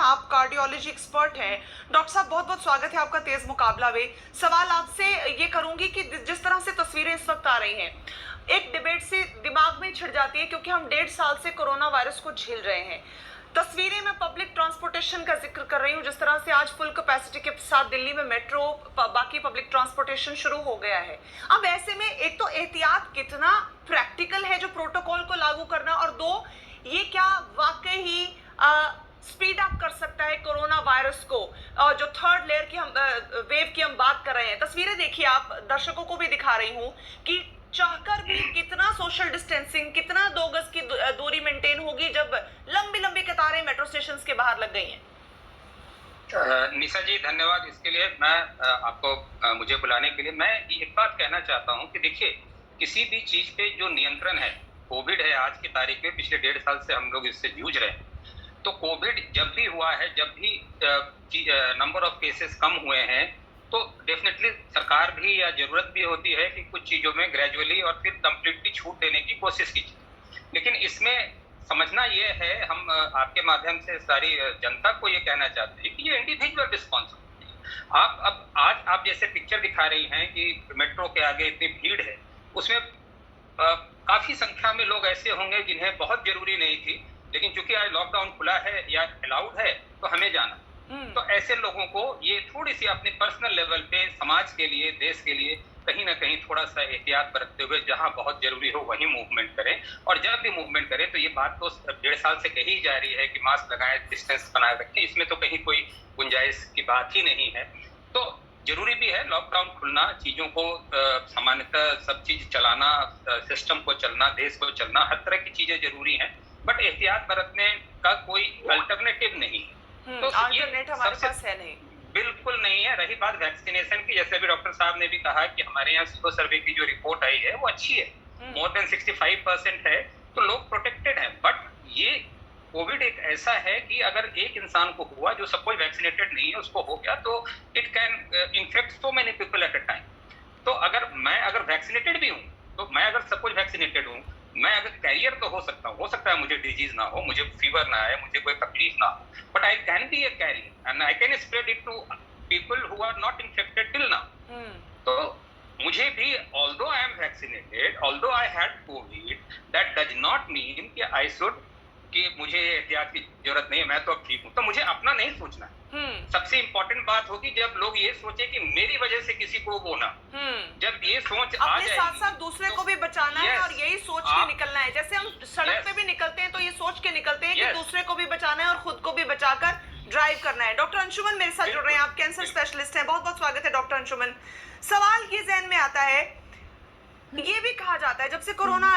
आप cardiology expert हैं। Doctor साहब, बहुत बहुत स्वागत है आपका तेज मुकाबला में। सवाल आपसे ये करूंगी कि जिस तरह से तस्वीरें इस वक्त आ रही हैं, एक डिबेट से दिमाग में छिड़ जाती है क्योंकि हम 1.5 साल से कोरोना वायरस को झेल रहे हैं। तस्वीरें मैं पब्लिक ट्रांसपोर्टेशन का जिक्र कर रही हूँ, जिस तरह से आज फुल कैपेसिटी के साथ दिल्ली में मेट्रो बाकी पब्लिक ट्रांसपोर्टेशन शुरू हो गया है। अब ऐसे में एक तो एहतियात कितना प्रैक्टिकल है जो प्रोटोकॉल को लागू करना, और दो, ये क्या वाकई ही स्पीड अप कर सकता है कोरोना वायरस को, जो थर्ड लेयर की हम वेव की हम बात कर रहे हैं। तस्वीरें देखिए, आप दर्शकों को भी दिखा रही हूँ कि चाहकर भी कितना सोशल डिस्टेंसिंग, कितना 2 गज की दूरी मेंटेन होगी जब लंबी लंबी कतारें मेट्रो स्टेशन के बाहर लग गई हैं। निशा जी, धन्यवाद इसके लिए। मैं आपको मुझे बुलाने के लिए मैं एक बात कहना चाहता हूं कि देखिए, किसी भी चीज पे जो नियंत्रण है, कोविड है आज की तारीख में, पिछले 1.5 साल से हम लोग इससे जूझ रहे हैं। तो कोविड जब भी हुआ है, जब भी नंबर ऑफ केसेस कम हुए हैं, तो डेफिनेटली सरकार भी या जरूरत भी होती है कि कुछ चीजों में ग्रेजुअली और फिर कंप्लीटली छूट देने की कोशिश कीजिए। लेकिन इसमें समझना ये है, हम आपके माध्यम से सारी जनता को ये कहना चाहते हैं कि ये इंडिविजुअल रिस्पॉन्सिबिलिटी है। अब आज आप जैसे पिक्चर दिखा रही हैं कि मेट्रो के आगे इतनी भीड़ है, उसमें काफी संख्या में लोग ऐसे होंगे जिन्हें बहुत जरूरी नहीं थी, लेकिन चूंकि आज लॉकडाउन खुला है या अलाउड है तो हमें जाना। तो ऐसे लोगों को ये थोड़ी सी अपने पर्सनल लेवल पे समाज के लिए, देश के लिए कहीं ना कहीं थोड़ा सा एहतियात बरतते हुए जहां बहुत जरूरी हो वहीं मूवमेंट करें। और जब भी मूवमेंट करें तो ये बात तो 1.5 साल से कही जा रही है कि मास्क लगाएं, डिस्टेंस बनाए रखें, इसमें तो कहीं कोई गुंजाइश की बात ही नहीं है। तो जरूरी भी है लॉकडाउन खुलना, चीजों को सामान्यतः सब चीज चलाना, सिस्टम को चलना, देश को चलना, हर तरह की चीजें जरूरी हैं, बट एहतियात बरतने का कोई अल्टरनेटिव नहीं है। तो अल्टरनेट हमारे पास है नहीं, बिल्कुल नहीं है। रही बात वैक्सीनेशन की, जैसे भी डॉक्टर साहब ने भी कहा कि हमारे यहाँ सिरो सर्वे की जो रिपोर्ट आई है वो अच्छी है, मोर देन 65% है, तो लोग प्रोटेक्टेड हैं। बट ये कोविड एक ऐसा है कि अगर एक इंसान को हुआ जो सब कोई वैक्सीनेटेड नहीं है, उसको हो गया, तो it can infect so many people at a time. तो अगर वैक्सीनेटेड भी हूँ, तो मैं अगर सब कुछ वैक्सीनेटेड हूँ, मैं अगर कैरियर तो हो सकता है मुझे डिजीज ना हो, मुझे फीवर ना आए, मुझे कोई तकलीफ ना हो, but I can be a carrier and I can spread it to people who are not infected till now. तो मुझे भी, although I am vaccinated, although I had COVID, that does not mean कि I should, कि मुझे एहतियात की जरूरत नहीं है, मैं तो अब ठीक हूं। तो मुझे अपना नहीं सोचना है। सबसे इंपॉर्टेंट बात होगी जब लोग ये सोचे कि मेरी वजह से किसी को वो ना, जब ये सोच आ अपने जाएगी, साथ साथ दूसरे को भी बचाना है, और यही सोच के निकलना है। जैसे हम सड़क पे भी निकलते हैं तो ये सोच के निकलते हैं कि दूसरे को भी बचाना है और खुद को भी बचाकर ड्राइव करना है। डॉक्टर अंशुमन मेरे साथ जुड़ रहे हैं, आप कैंसर स्पेशलिस्ट हैं, बहुत बहुत स्वागत है डॉक्टर अंशुमन। सवाल ये जहन में आता है, ये भी कहा जाता है जब से कोरोना